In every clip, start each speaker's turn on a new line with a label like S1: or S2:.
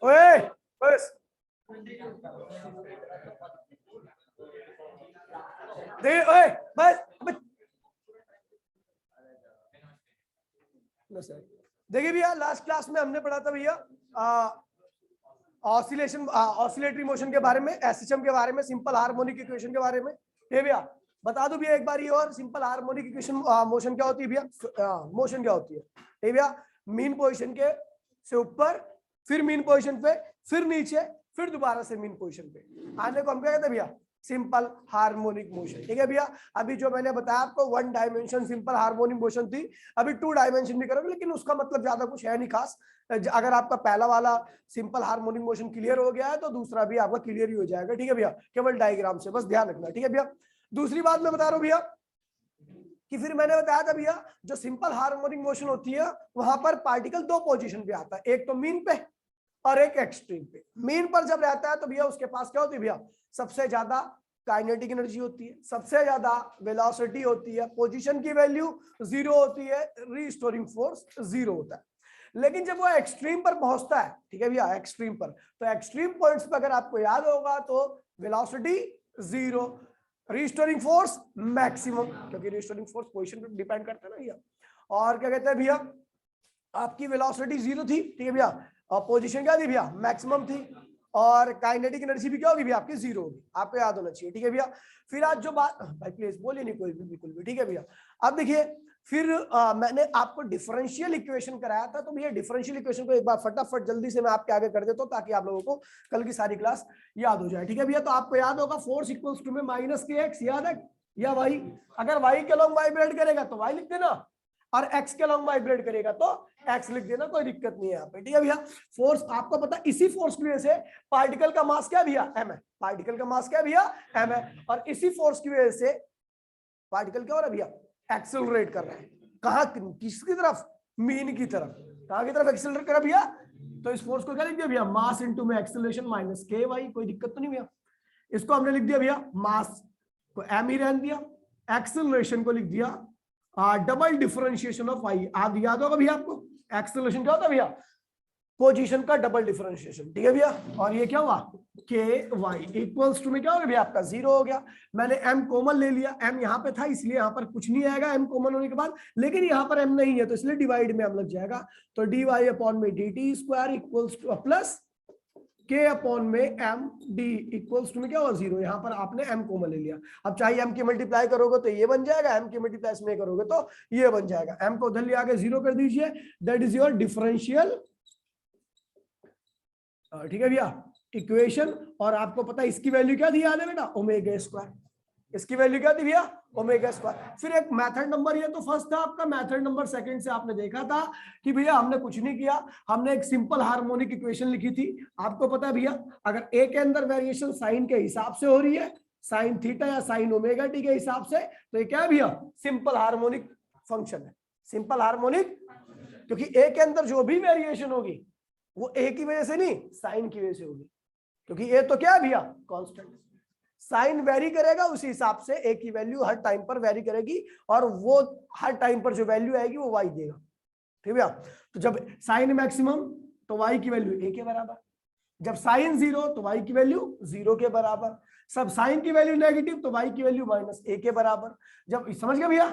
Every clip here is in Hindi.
S1: ओए बस दे, ओए बस देखिए भैया, लास्ट क्लास में हमने पढ़ा था भैया ऑसिलेटरी मोशन के बारे में, एसएचएम के बारे में, सिंपल हार्मोनिक इक्वेशन के बारे में। ये भैया बता दो भैया एक बार ये, और सिंपल हार्मोनिक इक्वेशन मोशन क्या होती है भैया, मोशन क्या होती है? ये भैया मीन पोजीशन के से ऊपर, फिर मीन पोजीशन पे, फिर नीचे, फिर दोबारा से मीन पोजीशन पे आने को हम क्या कहते हैं भैया? Simple harmonic motion. ठीक है भैया, अभी जो मैंने बताया आपको 1 डायमेंशन सिंपल हार्मोनिक मोशन थी, अभी 2 डायमेंशन भी करोगे, लेकिन उसका मतलब ज्यादा कुछ है नहीं खास। अगर आपका पहला वाला सिंपल हार्मोनिक मोशन क्लियर हो गया है तो दूसरा भी आपका क्लियर ही हो जाएगा। ठीक है भैया, केवल डायग्राम से बस ध्यान रखना। ठीक है भैया, दूसरी बात मैं बता रहा हूं भैया कि फिर मैंने बताया था भैया, जो सिंपल हार्मोनिक मोशन होती है वहां पर पार्टिकल 2 पोजीशन पे आता है, एक तो मीन पे और एक एक्सट्रीम पे। मीन पर जब रहता है तो भैया उसके पास क्या होती है भैया? सबसे ज्यादा काइनेटिक एनर्जी होती है, सबसे ज्यादा वेलोसिटी होती है, पोजीशन की वैल्यू 0 होती है, रीस्टोरिंग फोर्स 0 होता है। लेकिन जब वो एक्सट्रीम पर पहुंचता है, ठीक है भैया, एक्सट्रीम पर, तो एक्सट्रीम पॉइंट्स पर अगर आपको याद होगा तो वेलोसिटी 0, रीस्टोरिंग फोर्स मैक्सिमम, क्योंकि रीस्टोरिंग फोर्स पोजीशन पर डिपेंड करता है ना भैया। और क्या कहते हैं भैया, आपकी वेलोसिटी 0 थी, ठीक है भैया, और पोजीशन क्या थी भैया? मैक्सिमम थी, और काइनेटिक एनर्जी भी क्या होगी भैया? आपकी 0 होगी, आपको याद होना चाहिए। ठीक है भैया, फिर आज जो बात, भाई प्लीज बोलिए नहीं कोई भी, बिल्कुल भी। ठीक है भैया, अब देखिए फिर मैंने आपको डिफरेंशियल इक्वेशन कराया था, तो भैया डिफरेंशियल इक्वेशन को एक बार फटाफट जल्दी से मैं आपके आगे कर देता हूँ ताकि आप लोगों को कल की सारी क्लास याद हो जाए। ठीक है भैया, तो आपको याद होगा फोर्स इक्वल्स टू में माइनस के एक्स, याद है या वाई? अगर वाई के लॉन्ग वाइब्रेट करेगा तो वाई लिख देना, और एक्स के लॉन्ग वाइब्रेट करेगा तो एक्स लिख देना, कोई दिक्कत नहीं है यहाँ पे। ठीक है भैया, फोर्स आपको पता, इसी फोर्स की वजह से पार्टिकल का मास क्या भैया? एम है। पार्टिकल का मास क्या भैया? एम है। और इसी फोर्स की वजह से पार्टिकल क्या हो रहा है भैया? एक्सेलरेट कर रहा है। कहाँ? किसकी तरफ? मीन की तरफ। कहाँ की तरफ एक्सेलरेट कर रहा है भैया? तो इस फोर्स को क्या लिख दिया भैया? मास इंटू में एक्सेलरेशन माइनस के वाई, कोई दिक्कत तो नहीं भैया। इसको हमने लिख दिया भैया मास को एम ही रहने दिया, एक्सेलरेशन को लिख दिया डबल डिफरेंशिएशन ऑफ वाई। आप याद होगा भैया आपको, एक्सेलरेशन क्या होता है भैया? पोजीशन का डबल डिफरेंशिएशन। ठीक है भैया, और ये क्या हुआ? के वाई इक्वल्स टू में क्या हो गया भैया? आपका 0 हो गया। मैंने एम कॉमन ले लिया, एम यहाँ पे था इसलिए यहाँ पर कुछ नहीं आएगा एम कॉमन होने के बाद, लेकिन यहाँ पर एम नहीं है तो इसलिए डिवाइड में एम लग जाएगा, तो डी वाई अपॉन में d t square equals two plus के अपॉन में एम डी इक्वल्स टू में क्या हुआ? 0। यहाँ पर आपने एम कॉमन ले लिया। अब चाहे एम की मल्टीप्लाई करोगे तो ये बन जाएगा, एम की मल्टीप्लाई इसमें करोगे तो ये बन जाएगा। एम को उधर ले आके 0 कर दीजिए, दैट इज योर डिफरेंशियल। ठीक है भैया, इक्वेशन। और आपको पता है इसकी वैल्यू क्या थी? याद है बेटा? Omega square. इसकी वैल्यू क्या थी भैया? Omega square. फिर एक मेथड नंबर, ये तो फर्स्ट था आपका, मेथड नंबर सेकंड से आपने देखा था कि भैया हमने कुछ नहीं किया, हमने एक सिंपल हार्मोनिक इक्वेशन लिखी थी। आपको पता है भैया, अगर ए के अंदर वेरिएशन साइन के हिसाब से हो रही है, साइन थीटा या साइन ओमेगा टी के हिसाब से, तो ये क्या है भैया? सिंपल हार्मोनिक फंक्शन है। सिंपल हार्मोनिक, क्योंकि ए के अंदर जो भी वेरिएशन होगी वो ए की वजह से नहीं, साइन की वजह से होगी, क्योंकि ए तो क्या है भैया? कांस्टेंट। साइन वेरी करेगा, उसी हिसाब से ए की वैल्यू हर टाइम पर वेरी करेगी, और वो हर टाइम पर जो वैल्यू आएगी वो वाई देगा। ठीक है भैया, तो जब साइन मैक्सिमम तो वाई की वैल्यू ए के बराबर, जब साइन 0 तो वाई की वैल्यू 0 के बराबर, सब साइन की वैल्यू नेगेटिव तो वाई की वैल्यू माइनस ए के बराबर। जब समझ गए भैया,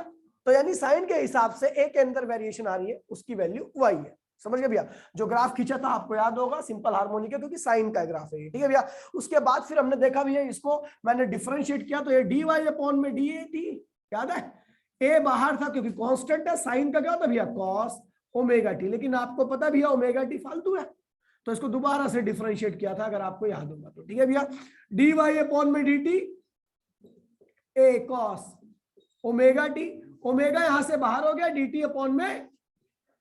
S1: तो यानी साइन के हिसाब से ए के अंदर वेरिएशन आ रही है, उसकी वैल्यू वाई है। समझ गए भैया? जो ग्राफ खींचा था आपको याद होगा, सिंपल हार्मोनिक है, क्योंकि साइन का ग्राफ है ये। ठीक है भैया, उसके बाद फिर हमने देखा भैया, इसको मैंने डिफरेंशिएट किया तो ये डी वाई अपॉन में डी ए थी, याद है? ए बाहर था क्योंकि कांस्टेंट है, साइन का क्या होता है भैया? कॉस ओमेगा टी, लेकिन आपको पता भैया ओमेगा टी फालतू है, तो इसको दोबारा से डिफरेंशिएट किया था, अगर आपको याद होगा तो। ठीक है भैया, डी वाई अपॉन में d T A cos omega T, omega यहां से बाहर हो गया, डी टी अपॉन में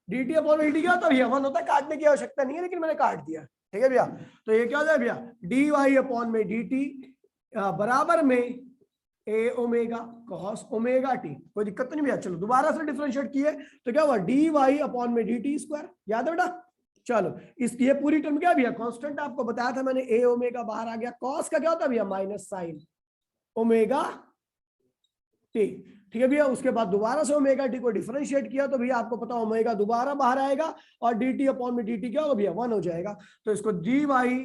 S1: dt अपॉन dt क्या होता है भैया? 1 होता है, काटने की आवश्यकता नहीं है, लेकिन मैंने काट दिया। ठीक है भैया, तो ये क्या हो जाए भैया? dy अपॉन में dt बराबर में a omega cos omega t। कोई दिक्कत तो नहीं भैया? चलो दोबारा से डिफरेंशिएट किए तो क्या हुआ? dy अपॉन में dt स्क्वायर, याद है बेटा? चलो इस ये पूरी टर्म क्या भैया? कांस्टेंट आपको बताया था मैंने, a ओमेगा बाहर आ गया, cos का क्या होता है भैया? Minus sine omega t। ठीक है भैया। उसके बाद दोबारा से ओमेगा टी को डिफरेंशिएट किया तो भैया आपको पता ओमेगा दोबारा बाहर आएगा और डी टी अपॉन में डी टी क्या होगा भैया 1 हो जाएगा। तो इसको डी वाई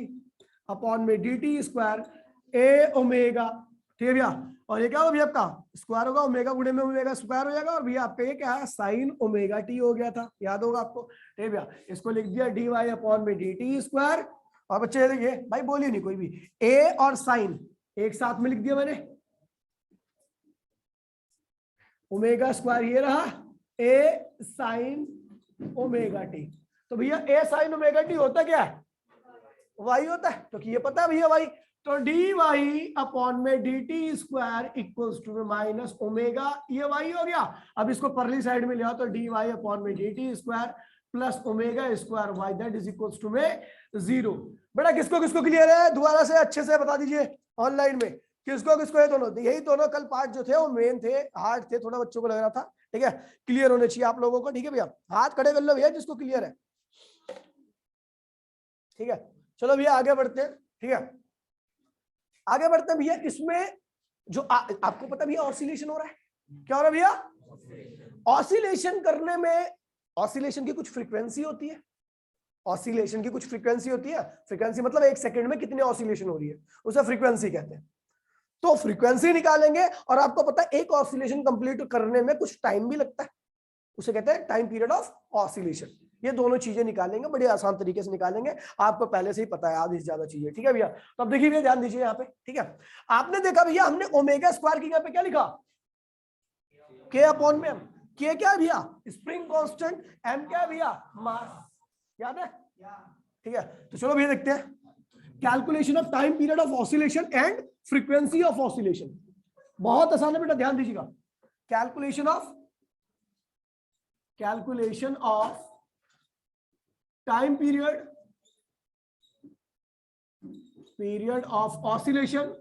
S1: अपॉन में डी टी स्क्वायर ए ओमेगा, ठीक है भैया। और ये क्या होगा भैया आपका स्क्वायर होगा, ओमेगा गुणे में ओमेगा स्क्वायर हो जाएगा और भैया आपका ये क्या है साइन ओमेगा टी हो गया था, याद होगा आपको, ठीक है भैया। इसको लिख दिया डी वाई अपॉन में डी टी स्क्वायर। और बच्चे देखिए भाई बोलिए नहीं कोई भी, ए और साइन एक साथ में लिख दिया मैंने, ओमेगा स्क्वायर ये रहा ए साइन ओमेगा टी। तो भैया ए साइन ओमेगा टी होता क्या है, वाई होता है, क्योंकि ये पता है भैया वाई। तो डी वाई अपॉन में d t square equals to minus omega, ये वाई हो गया। अब इसको परली साइड में लिया तो डी वाई अपॉन में d t square plus omega square y that is equals to में 0। बेटा किसको किसको क्लियर है, दोबारा से अच्छे से बता दीजिए ऑनलाइन में किसको किसको, ये दोनों, यही दोनों कल पार्ट जो थे वो मेन थे, हार्ड थे, थोड़ा बच्चों को लग रहा था, ठीक है। क्लियर होने चाहिए आप लोगों को, ठीक है भैया। हाथ खड़े कर लो भैया जिसको क्लियर है, ठीक है। चलो भैया आगे बढ़ते हैं, ठीक है। आगे बढ़ते हैं भैया। इसमें जो आपको पता भैया ऑसिलेशन हो रहा है, क्या हो रहा है भैया, ऑसिलेशन करने में ऑसिलेशन की कुछ फ्रीक्वेंसी होती है, ऑसिलेशन की कुछ फ्रीक्वेंसी होती है। फ्रीक्वेंसी मतलब एक सेकंड में कितनी ऑसिलेशन हो रही है उसे फ्रीक्वेंसी कहते हैं। तो फ्रीक्वेंसी निकालेंगे और आपको पता है एक ऑसिलेशन कंप्लीट करने में कुछ टाइम भी लगता है, उसे कहते हैं टाइम पीरियड ऑफ ऑसिलेशन। ये दोनों चीजें निकालेंगे, बड़े आसान तरीके से निकालेंगे, आपको पहले से ही पता है आधी से ज्यादा चीजें, ठीक है भैया। तो अब देखिए भैया ध्यान दीजिए यहाँ पे, ठीक है। आपने देखा भैया हमने ओमेगा स्क्वायर की यहाँ पे क्या लिखा, के अपॉन में एम। के क्या है भैया, स्प्रिंग कांस्टेंट, एम क्या है भैया, मास, याद है, ठीक है। तो चलो भैया देखते हैं calculation of time period of oscillation and frequency of oscillation. बहुत आसान है बेटा, ध्यान दीजिएगा। Calculation of time period of oscillation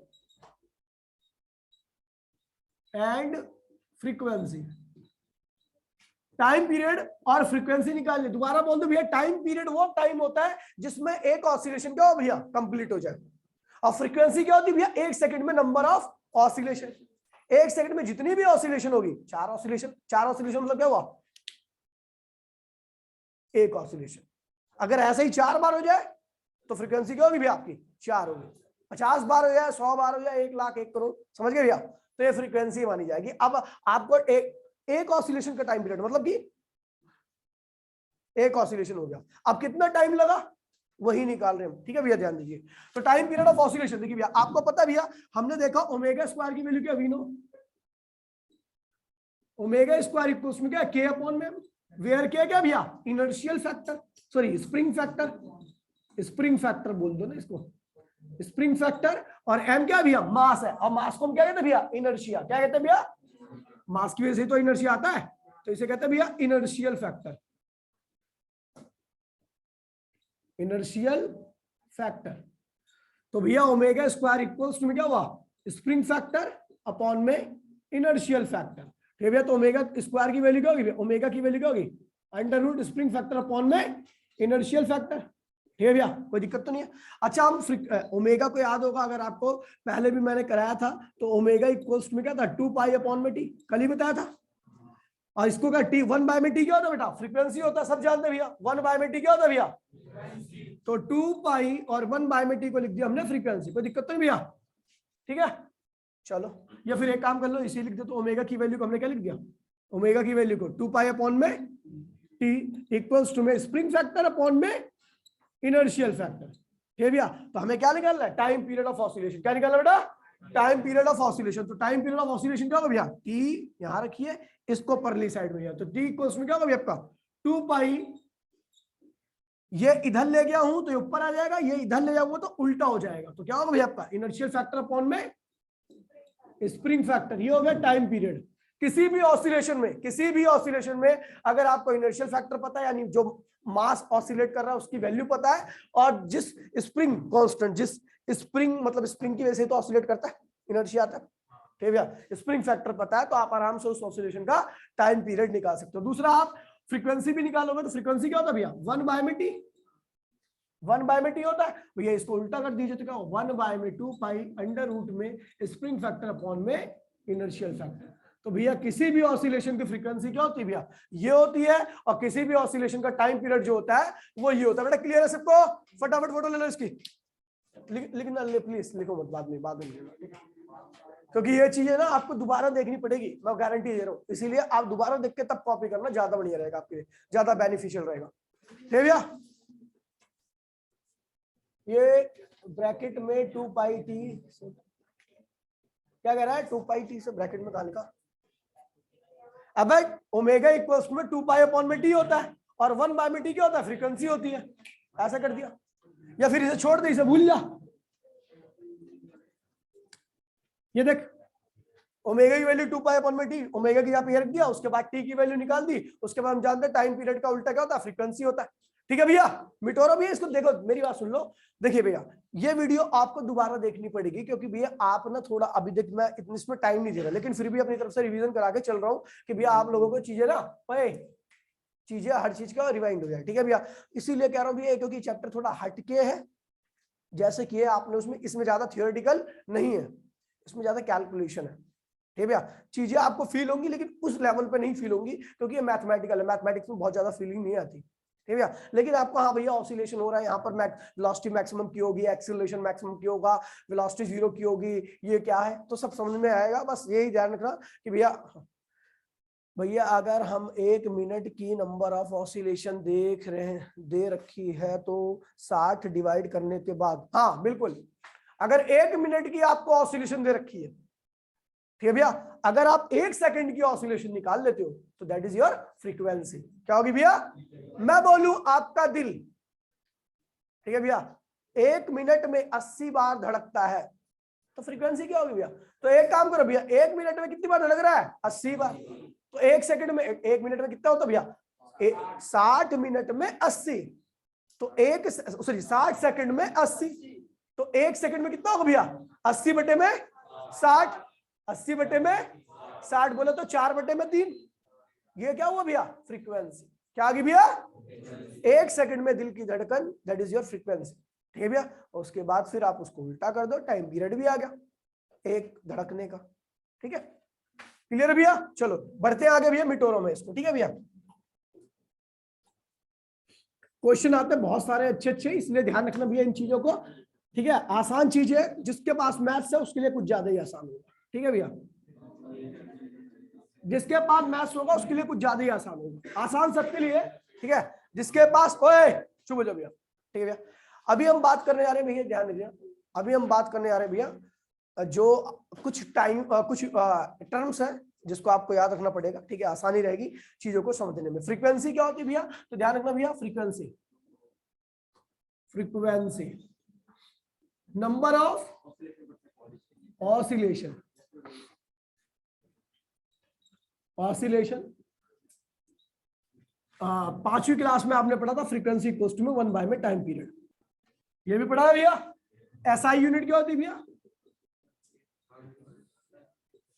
S1: and frequency. Time period और फ्रीक्वेंसी निकालिए। दोबारा बोल दो भैया, टाइम पीरियड वो टाइम होता है जिसमें एक ऑसिलेशन क्या हो भैया कंप्लीट हो जाए, और फ्रीक्वेंसी क्या होती है भैया एक सेकंड में नंबर ऑफ ऑसिलेशन। एक सेकंड में जितनी भी ऑसिलेशन होगी, चार ऑसिलेशन मतलब क्या हुआ, एक ऑसिलेशन। अगर ऐसे ही 4 बार हो जाए तो फ्रीक्वेंसी क्या होगी भैया आपकी 4 होगी। 50 बार हो जाए, 100 बार हो जाए, 1 लाख, 1 करोड़, समझ गए भैया, तो ये फ्रीक्वेंसी मानी जाएगी। अब आपको एक ऑसिलेशन का टाइम पीरियड मतलब कि एक ऑसिलेशन हो गया, अब कितना टाइम लगा वही निकाल रहे हैं हम, ठीक है भैया ध्यान दीजिए। तो टाइम पीरियड ऑफ ऑसिलेशन देखिए भैया, आपको पता भैया हमने देखा ओमेगा स्क्वायर की वैल्यू क्या, we know omega square equals में क्या के अपॉन में, वेयर क्या भैया inertial factor, sorry spring factor बोल दो ना इसको, स्प्रिंग फैक्टर, और एम क्या भैया मास है, और मास को हम क्या कहते हैं भैया इनर्शिया, क्या कहते हैं भैया, मास की वजह से तो इनर्शिया आता है, तो इसे कहते हैं भैया इनर्शियल फैक्टर। तो भैया ओमेगा स्क्वायर इक्वल्स टू में क्या हुआ, स्प्रिंग फैक्टर अपॉन में इनर्शियल फैक्टर, ठीक है भैया। तो ओमेगा स्क्वायर की वैल्यू क्या होगी, ओमेगा की वैल्यू क्या होगी under root spring factor upon में इनर्शियल फैक्टर, ठीक है भैया, कोई दिक्कत तो नहीं है। अच्छा हम ओमेगा को याद होगा, अगर आपको पहले भी मैंने कराया था, तो ओमेगा इक्वल्स में क्या था 2 पाई अपॉन में टी, कल ही बताया था। और इसको क्या टी 1 बाय में टी क्या होता है बेटा, फ्रीक्वेंसी होता है, सब जानते हैं भैया। 1 बाय में टी क्या होता है भैया, तो 2 पाई और 1 बाय में टी को लिख दिया हमने फ्रीक्वेंसी, कोई दिक्कत तो नहीं भैया, ठीक है। चलो या फिर एक काम कर लो, इसी लिख दो, तो ओमेगा की वैल्यू को हमने क्या लिख दिया, ओमेगा की वैल्यू को 2 पाई अपॉन में टी इक्वल्स टू में स्प्रिंग फैक्टर अपॉन में इनर्शियल फैक्टर, ठीक है भैया। तो हमें क्या निकालना है, टाइम पीरियड ऑफ ऑसिलेशन। क्या निकालना बेटा, टाइम पीरियड ऑफ ऑसिलेशन। तो टाइम पीरियड ऑफ ऑसिलेशन क्या होगा भैया, टी यहां रखिए, इसको परली साइड में, तो टी इक्वल्स में क्या होगा भैया आपका 2 पाई, ये इधर ले गया हूं तो ये ऊपर आ जाएगा, ये इधर ले जाऊंगा तो उल्टा हो जाएगा, तो क्या होगा भैया आपका इनर्शियल फैक्टर अपॉन में स्प्रिंग फैक्टर, ये हो गया टाइम पीरियड। किसी भी ऑसिलेशन में अगर आपको इनर्शियल फैक्टर पता है, यानी जो मास ऑसिलेट कर रहा है उसकी वैल्यू पता है, और जिस स्प्रिंग कांस्टेंट, जिस स्प्रिंग मतलब स्प्रिंग की वजह से तो ऑसिलेट करता है, इनर्शिया आता है, ठीक है भैया, स्प्रिंग फैक्टर पता है, तो आप आराम से उस ऑसिलेशन का टाइम पीरियड निकाल सकते हो। दूसरा आप फ्रीक्वेंसी भी निकालोगे, तो फ्रीक्वेंसी क्या होता है भैया 1 बाय में टी, 1 बाय में टी होता है भैया, इसको उल्टा कर दीजिए तो क्या 1 बाय में 2 पाई अंडर रूट में स्प्रिंग फैक्टर अपॉन में इनर्शियल फैक्टर। तो भैया किसी भी ऑसिलेशन की फ्रीक्वेंसी क्या होती है भैया, ये होती है, और किसी भी ऑसिलेशन का टाइम पीरियड जो होता है वो ये होता है। बेटा क्लियर है सबको? फटाफट फोटो ले लो इसकी, लिखना ले प्लीज, लिखो मत, बाद में ठीक है, क्योंकि ये चीजें ना आपको दोबारा देखनी पड़ेगी, मैं गारंटी दे रहा हूँ, इसीलिए आप दोबारा देख के तब कॉपी करना, ज्यादा बढ़िया रहेगा आपके लिए, ज्यादा बेनिफिशियल रहेगा। ठीक है भैया, ये ब्रैकेट में 2 पाई टी, क्या कह रहा है 2 पाई टी से ब्रैकेट में डालने का। अब ओमेगा इक्वल्स में 2 पाई अपॉन में टी होता है, और 1 बाय में टी क्या होता है, फ्रीक्वेंसी होती है। ऐसा कर दिया, या फिर इसे छोड़ दे, इसे भूल जा। ये देख ओमेगा की वैल्यू 2 पाई अपॉन में टी, ओमेगा की यहाँ पे रख दिया, उसके बाद टी की वैल्यू निकाल दी, उसके बाद हम जानते हैं टाइम पीरियड का उल्टा क्या होता है, फ्रीक्वेंसी होता है। ठीक है भैया, मिटोरो भैया इसको देखो, मेरी बात सुन लो। देखिए भैया, ये वीडियो आपको दोबारा देखनी पड़ेगी, क्योंकि भैया आप ना थोड़ा, अभी देख मैं इतनी इसमें टाइम नहीं दे रहा, लेकिन फिर भी अपनी तरफ से रिवीजन करा के चल रहा हूँ कि भैया आप लोगों को चीजें ना चीजें हर चीज का रिवाइंड हो जाए। ठीक है भैया, इसीलिए कह रहा हूँ भैया, क्योंकि चैप्टर थोड़ा हटके है, जैसे कि आपने उसमें, इसमें ज्यादा थियोरेटिकल नहीं है, इसमें ज्यादा कैलकुलेशन है। ठीक है भैया, चीजें आपको फील होंगी लेकिन उस लेवल पे नहीं फील होंगी, क्योंकि ये मैथमेटिकल है, मैथमेटिक्स में बहुत ज्यादा फीलिंग नहीं आती। ठीक है भैया, लेकिन आपको हाँ भैया ऑसिलेशन हो रहा है, यहाँ पर वेलोसिटी मैक्सिमम की होगी, एक्सीलरेशन मैक्सिमम की होगा, वेलोसिटी 0 की होगी, ये क्या है तो सब समझ में आएगा। बस यही ध्यान रखना कि भैया अगर हम 1 मिनट की नंबर ऑफ ऑसिलेशन दे रखी है तो 60 डिवाइड करने के बाद, हाँ बिल्कुल, अगर 1 मिनट की आपको ऑसिलेशन दे रखी है, ठीक है भैया, अगर आप 1 सेकंड की ऑसिलेशन निकाल लेते हो तो दैट इज योर फ्रीक्वेंसी। क्या होगी भैया, मैं बोलूं आपका दिल, ठीक है भैया, 1 मिनट में 80 बार धड़कता है, तो फ्रीक्वेंसी क्या होगी भैया। तो एक काम करो भैया, 1 मिनट में कितनी बार धड़क रहा है, 80 बार, तो 1 सेकंड में, 1 मिनट में कितना होता है भैया, 60 मिनट में 80, तो 60 सेकंड में 80, तो 1 सेकंड में कितना होगा भैया, 80 बटे में 60, 80 बटे में 60 बोले तो 4 बटे में 3, ये क्या हुआ भैया, फ्रीक्वेंसी। क्या आ गई भैया, 1 सेकंड में दिल की धड़कन, दैट इज योर फ्रीक्वेंसी। ठीक है भैया, और उसके बाद फिर आप उसको उल्टा कर दो, टाइम पीरियड भी आ गया एक धड़कने का। ठीक है, क्लियर है भैया, चलो बढ़ते हैं आगे भैया मिटोरो में इसको। ठीक है भैया, क्वेश्चन आते हैं बहुत सारे अच्छे अच्छे, इसलिए ध्यान रखना भैया इन चीजों को। ठीक है, आसान चीज है, जिसके पास मैथ्स है उसके लिए कुछ ज्यादा ही आसान होगा। ठीक है भैया, जिसके पास मैथ्स होगा उसके लिए कुछ ज्यादा ही आसान होगा, आसान सबके लिए। ठीक है, जिसके पास, ओए चुप हो जाओ भैया। ठीक है भैया, अभी हम बात करने जा रहे हैं भैया, ध्यान दीजिए, अभी हम बात करने जा रहे हैं भैया जो कुछ टर्म्स है जिसको आपको याद रखना पड़ेगा। ठीक है, आसानी रहेगी चीजों को समझने में। फ्रीक्वेंसी क्या होती है भैया, तो ध्यान रखना भैया, फ्रीक्वेंसी नंबर ऑफ ऑसिलेशन पांचवी क्लास में आपने पढ़ा था फ्रीक्वेंसी इक्वल्स टू में 1 बाय में टाइम पीरियड, ये भी पढ़ा है भैया। एसआई यूनिट क्या होती है भैया,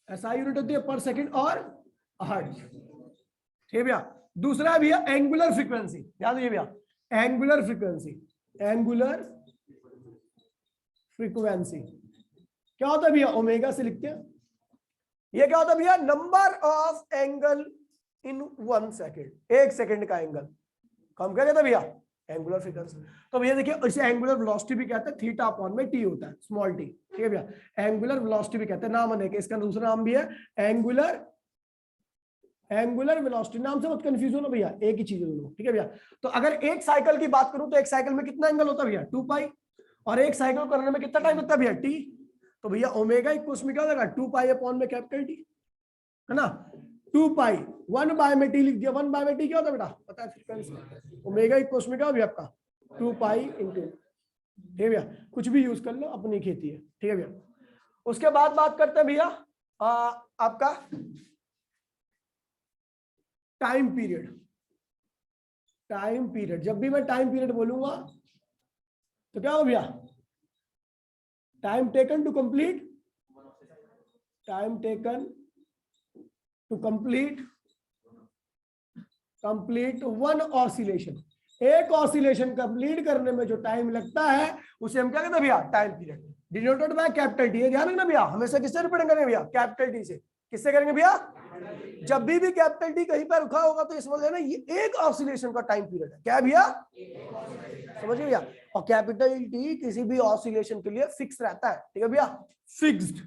S1: एसआई यूनिट होती है पर सेकंड और हर्ट्ज। ठीक है भैया, दूसरा है भैया एंगुलर फ्रीक्वेंसी, याद रखिए भैया, एंगुलर फ्रीक्वेंसी क्या होता है भैया, ओमेगा से लिखते हैं। ये क्या होता है भैया, number of angle in 1 second, 1 second का एंगल हम क्या कहते हैं भैया, एंगुलर फ्रीक्वेंसी। तो भैया देखिए, इसे एंगुलर वेलोसिटी भी कहते हैं, थीटा अपॉन में टी होता है, स्मॉल टी। ठीक है भैया, एंगुलर वेलोसिटी भी कहते हैं, नाम है इसका दूसरा नाम भी है एंगुलर वेलोसिटी। नाम से मत कंफ्यूज हो ना भैया, एक ही चीज है दोनों। ठीक है भैया, तो अगर एक साइकिल की बात करूं तो एक साइकिल में कितना एंगल होता है भैया, 2 पाई, और एक साइकिल करने में कितना टाइम लगता है भैया, टी। तो भैया ओमेगा इक्वल्स में क्या हो जाएगा, 2 पाई अपॉन में कैपिटल टी, है ना, 2 पाई 1 बाय में टी लिख दिया। 1 बाय में टी क्या होता है बेटा, पता है फ्रीक्वेंसी। ओमेगा इक्वल्स में क्या हो भैया आपका 2 पाई इंटू, ठीक है भैया, कुछ भी यूज कर लो, अपनी खेती है। ठीक है भैया, उसके बाद बात करते हैं भैया आपका टाइम पीरियड। जब भी मैं टाइम पीरियड बोलूंगा तो क्या हो भैया, time taken to complete 1 oscillation. एक ऑसिलेशन कंप्लीट करने में जो टाइम लगता है उसे हम क्या कहते हैं भैया, time period, denoted by capital T. ध्यान रखना भैया, हमेशा किससे रिप्रेजेंट करेंगे भैया, कैपिटल टी से। किससे करेंगे भैया? जब भी कैपिटल टी कहीं पर रुका होगा तो ये समझ लेना ये एक ऑसिलेशन का टाइम पीरियड है। क्या है भैया? समझिए भैया। और कैपिटल टी किसी भी ऑसिलेशन के लिए फिक्स रहता है, ठीक है भैया, फिक्स्ड,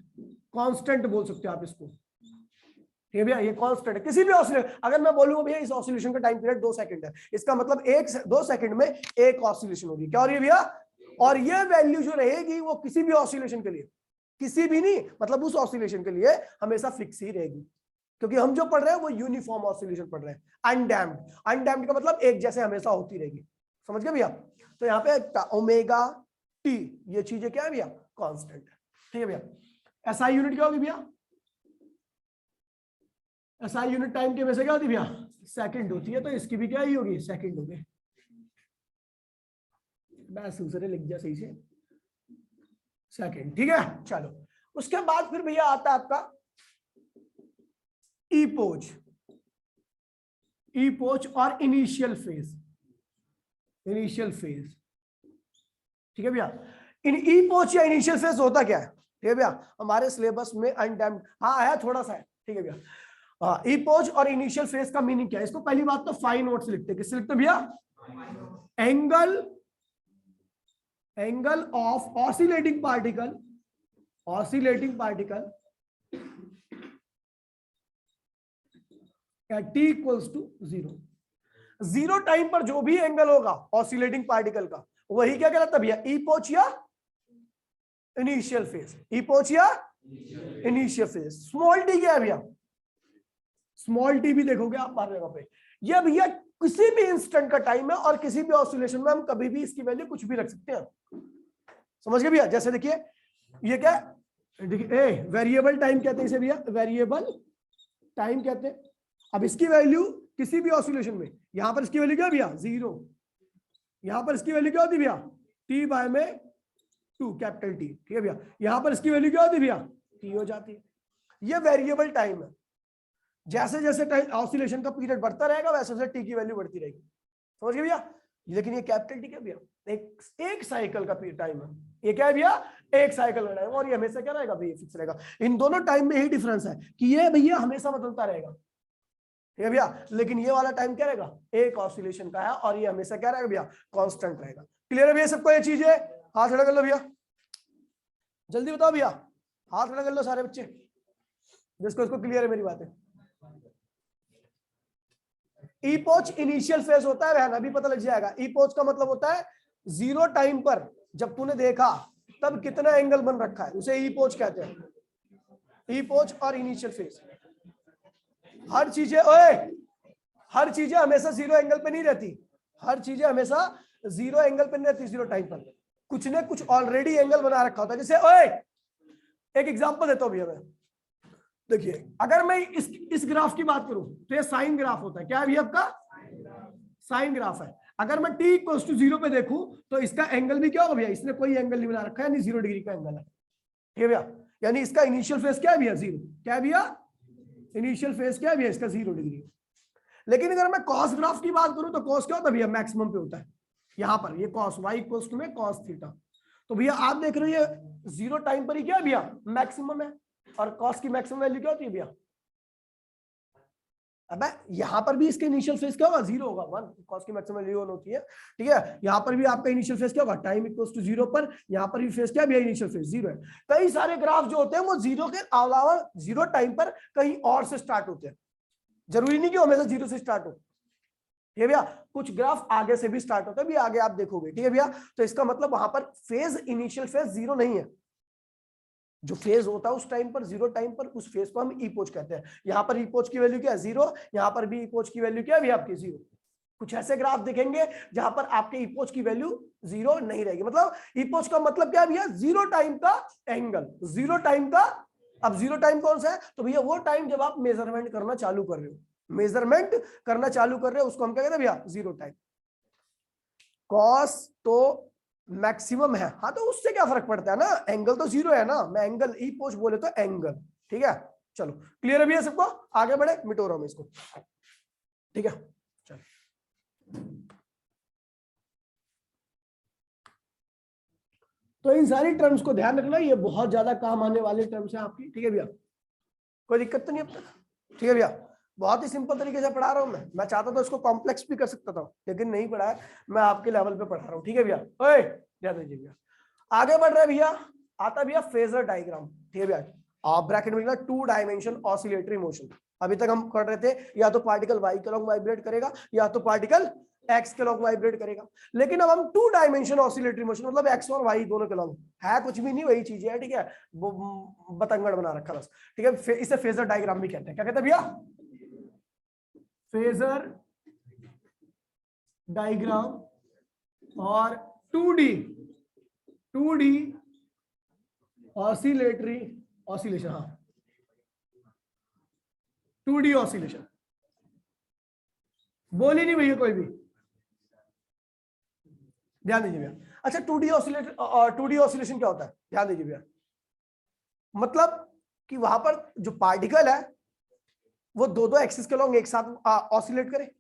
S1: कांस्टेंट बोल सकते हो आप इसको, ठीक है भैया, ये कांस्टेंट है किसी भी ऑसिलेशन। अगर मैं बोलूंगा भैया इस ऑसिलेशन का टाइम पीरियड 2 सेकंड है, इसका मतलब 2 सेकंड में एक ऑसिलेशन होगी। क्या हो रही है भैया? और ये वैल्यू जो रहेगी वो किसी भी ऑसिलेशन के लिए, किसी भी नहीं, मतलब उस ऑसिलेशन के लिए हमेशा फिक्स ही रहेगी, क्योंकि हम जो पढ़ रहे हैं वो यूनिफॉर्म ऑसिलेशन पढ़ रहे हैं। अनडैम्प्ड, अनडैम्प्ड का मतलब एक जैसे हमेशा होती रहेगी, समझ गए भैया? तो यहाँ पे ओमेगा टी ये चीजें क्या है भैया? कांस्टेंट है, ठीक है भैया। एसआई यूनिट क्या होगी भैया? एसआई यूनिट टाइम के में से क्या होती है भैया? सेकंड होती है, तो इसकी भी क्या ही होगी? सेकंड होगी। बस दूसरे लिख दिया सही से, सेकंड, ठीक है। चलो उसके बाद फिर भैया आता है आपका ईपोच, ईपोच और इनिशियल फेज, इनिशियल फेज, ठीक है भैया। इन ईपोच या इनिशियल फेज होता क्या है? ठीक है भैया, हमारे सिलेबस में अनडैम्प्ड हाँ आया थोड़ा सा है, ठीक है भैया। ईपोच और इनिशियल फेज का मीनिंग क्या है? इसको पहली बात तो फाइन नोट से लिखते हैं। किससे लिखते भैया? Angle, angle of oscillating particle, oscillating particle t equals to 0। 0 time पर जो भी एंगल होगा ऑसिलेटिंग पार्टिकल का वही क्या कहलाता है भैया? ईपोच या इनिशियल फेज, ईपोच या इनिशियल फेज। स्मॉल टी क्या है भैया? स्मॉल टी भी देखोगे आप बाहर जगह पे, ये भैया किसी भी इंस्टेंट का टाइम है और किसी भी ऑसिलेशन में हम कभी भी इसकी वैल्यू कुछ भी रख सकते हैं, समझ गए भैया? जैसे देखिए ये क्या, देखिए वेरिएबल टाइम कहते हैं इसे भैया, वेरिएबल टाइम कहते हैं। अब इसकी वैल्यू किसी भी ऑसिलेशन में, यहां पर इसकी वैल्यू क्या है भैया? 0। यहां पर इसकी वैल्यू क्या होती है भैया? टी बाय में 2 कैपिटल टी, ठीक है भैया। यहां पर इसकी वैल्यू क्या होती है भैया? टी हो जाती है। ये वेरिएबल टाइम है, जैसे जैसे टाइम ऑसिलेशन का पीरियड बढ़ता रहेगा वैसे वैसे टी की वैल्यू बढ़ती रहेगी, समझ गए भैया? लेकिन ये कैपिटल टी क्या भैया? एक साइकिल का टाइम है, ये क्या है भैया? एक साइकिल का टाइम, और ये हमेशा क्या रहेगा भैया? फिक्स रहेगा। इन दोनों टाइम में ही डिफरेंस है कि ये भैया हमेशा बदलता रहेगा, ठीक है भैया, लेकिन ये वाला टाइम क्या रहेगा? एक ऑसिलेशन का है, और ये हमेशा क्या रहेगा भैया? कांस्टेंट रहेगा। क्लियर है भैया सबको ये चीज है? हाथ खड़ा कर लो भैया, जल्दी बताओ भैया, हाथ खड़ा कर लो सारे बच्चे जिसको इसको क्लियर है मेरी बातें। ईपोच इनिशियल फेज होता है बहन, अभी पता लग जाएगा। ईपोच का मतलब होता है 0 टाइम पर जब तूने देखा तब कितना एंगल बन रखा है, उसे ईपोच कहते हैं। ईपोच और इनिशियल फेज, हर चीजें ओए, हर चीजें हमेशा 0 एंगल पे नहीं रहती, हर चीजें हमेशा 0 एंगल पे नहीं रहती। 0 टाइम पर कुछ ने कुछ ऑलरेडी एंगल बना रखा होता है। जैसे ओए एक एग्जांपल देता हूं भैया मैं, देखिए अगर मैं इस ग्राफ की बात करूं तो ये साइन ग्राफ होता है। क्या है भैया आपका? साइन ग्राफ है। अगर मैं t इक्वल्स टू 0 पे देखूं तो इसका एंगल भी क्या होगा भैया? इसने कोई एंगल नहीं बना रखा है, यानी 0 डिग्री का एंगल है, ठीक है भैया। यानी इसका इनिशियल फेज क्या है भैया? 0। क्या है भैया? इनिशियल फेज क्या है भैया? इसका 0 डिग्री। लेकिन अगर मैं कॉस ग्राफ की बात करूं तो कॉस क्या होता है भैया? मैक्सिमम पे होता है। यहां पर ये कॉस y इक्वल्स टू में कॉस थीटा, तो भैया आप देख रहे हो ये 0 टाइम पर ही क्या है भैया? मैक्सिमम है। और कॉस की मैक्सिमम वैल्यू क्या होती है भैया? अब यहां पर भी इसके इनिशियल फेज क्या होगा? 0 होगा, 1। कॉस की मैक्सिमम वैल्यू 1 होती है, ठीक है। यहां पर भी आपका इनिशियल फेज क्या होगा? टाइम इक्वल्स टू 0 पर यहां पर भी फेज क्या भैया? इनिशियल फेज 0 है। कई सारे ग्राफ जो होते हैं वो 0 के अलावा 0 टाइम पर कहीं और से स्टार्ट होते हैं, जरूरी नहीं कि हमेशा 0 से स्टार्ट हो, ठीक है भैया। कुछ ग्राफ आगे से भी स्टार्ट होता है भी, आगे आप देखोगे, ठीक है भैया। तो इसका मतलब वहां पर फेज, इनिशियल फेज 0 नहीं है। जो फेज होता है उस टाइम पर 0 टाइम पर, उस फेज को हम ईपोच कहते हैं। यहां पर ईपोच की वैल्यू क्या है? 0। यहां पर भी ईपोच की वैल्यू क्या है भैया? आपकी 0। कुछ ऐसे ग्राफ दिखेंगे जहां पर आपके ईपोच की वैल्यू 0 नहीं रहेगी। मतलब ईपोच का मतलब क्या है भैया? 0 टाइम का एंगल, 0 टाइम का। अब 0 टाइम कौन सा है? तो भैया वो टाइम जब आप मेजरमेंट करना चालू कर रहे हो, मेजरमेंट करना चालू कर रहे हो उसको हम क्या कहते हैं भैया? 0 टाइम। कॉस तो मैक्सिमम है, हाँ तो उससे क्या फर्क पड़ता है ना, एंगल तो 0 है ना। मैं एंगल ईपोच बोले तो एंगल, ठीक है। चलो क्लियर है भैया सबको? आगे बढ़े, मिटो रहा हूं इसको, ठीक है। चलो तो इन सारी टर्म्स को ध्यान रखना, ये बहुत ज्यादा काम आने वाले टर्म्स है आपकी, ठीक है भैया। कोई दिक्कत तो नहीं अब तक? ठीक है भैया, बहुत ही सिंपल तरीके से पढ़ा रहा हूं मैं चाहता था इसको कॉम्प्लेक्स भी कर सकता था, लेकिन नहीं पढ़ा है, मैं आपके लेवल पे पढ़ा रहा हूँ। ठीक है भैया, ओए ध्यान दीजिए भैया, आगे बढ़ रहे हैं भैया, आता भैया फेजर डायग्राम। ठीक है भैया, आप ब्रैकेट में 2 डायमेंशन ऑसिलेटरी मोशन। अभी तक हम कर रहे थे या तो पार्टिकल वाई के लॉन्ग वाइब्रेट करेगा या तो पार्टिकल एक्स के लॉन्ग वाइब्रेट करेगा, लेकिन अब हम 2 डायमेंशन ऑसिलेटरी मोशन, मतलब एक्स और वाई दोनों के लॉन्ग है, कुछ भी नहीं, वही चीज है। ठीक है, बतंगड़ बना रखा बस। ठीक है, इसे फेजर डायग्राम भी कहते हैं। क्या कहते हैं भैया? फेजर डायग्राम और 2D ऑसिलेटरी ऑसिलेशन। हाँ, 2D ऑसिलेशन बोल ही नहीं भैया कोई भी, ध्यान दीजिए भैया। अच्छा, 2D ऑसिलेशन क्या होता है? ध्यान दीजिए भैया, मतलब कि वहां पर जो पार्टिकल है वो दो एक्सिस के लॉन्ग एक साथ ऑसिलेट करे,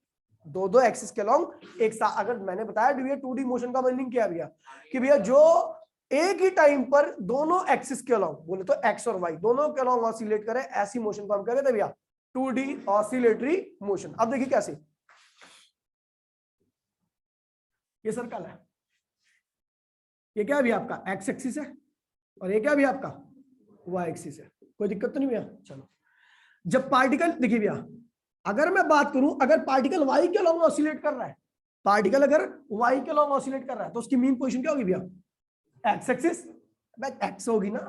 S1: दो एक्सिस के लॉन्ग एक साथ। अगर मैंने बताया भैया 2D मोशन का मीनिंग क्या है भैया, कि भैया जो एक ही टाइम पर दोनों एक्सिस के लॉन्ग, बोले तो एक्स और वाई दोनों के लॉन्ग ऑसिलेट करे, ऐसी मोशन को हम क्या कहते हैं भैया? 2D oscillatory motion. अब देखिए कैसे, ये सर्कल है, ये क्या है भैया आपका? एक्स एक्सिस है, और ये क्या भी आपका? वाई एक्सिस है। कोई दिक्कत तो नहीं भैया? चलो, जब पार्टिकल, देखिए भैया, अगर मैं बात करूं, अगर पार्टिकल वाई के लॉन्ग ऑसिलेट कर रहा है, पार्टिकल अगर वाई के लॉन्ग ऑसिलेट कर रहा है तो उसकी मीन पोजीशन क्या होगी भैया? एक्स एक्सिस, एक्स होगी ना।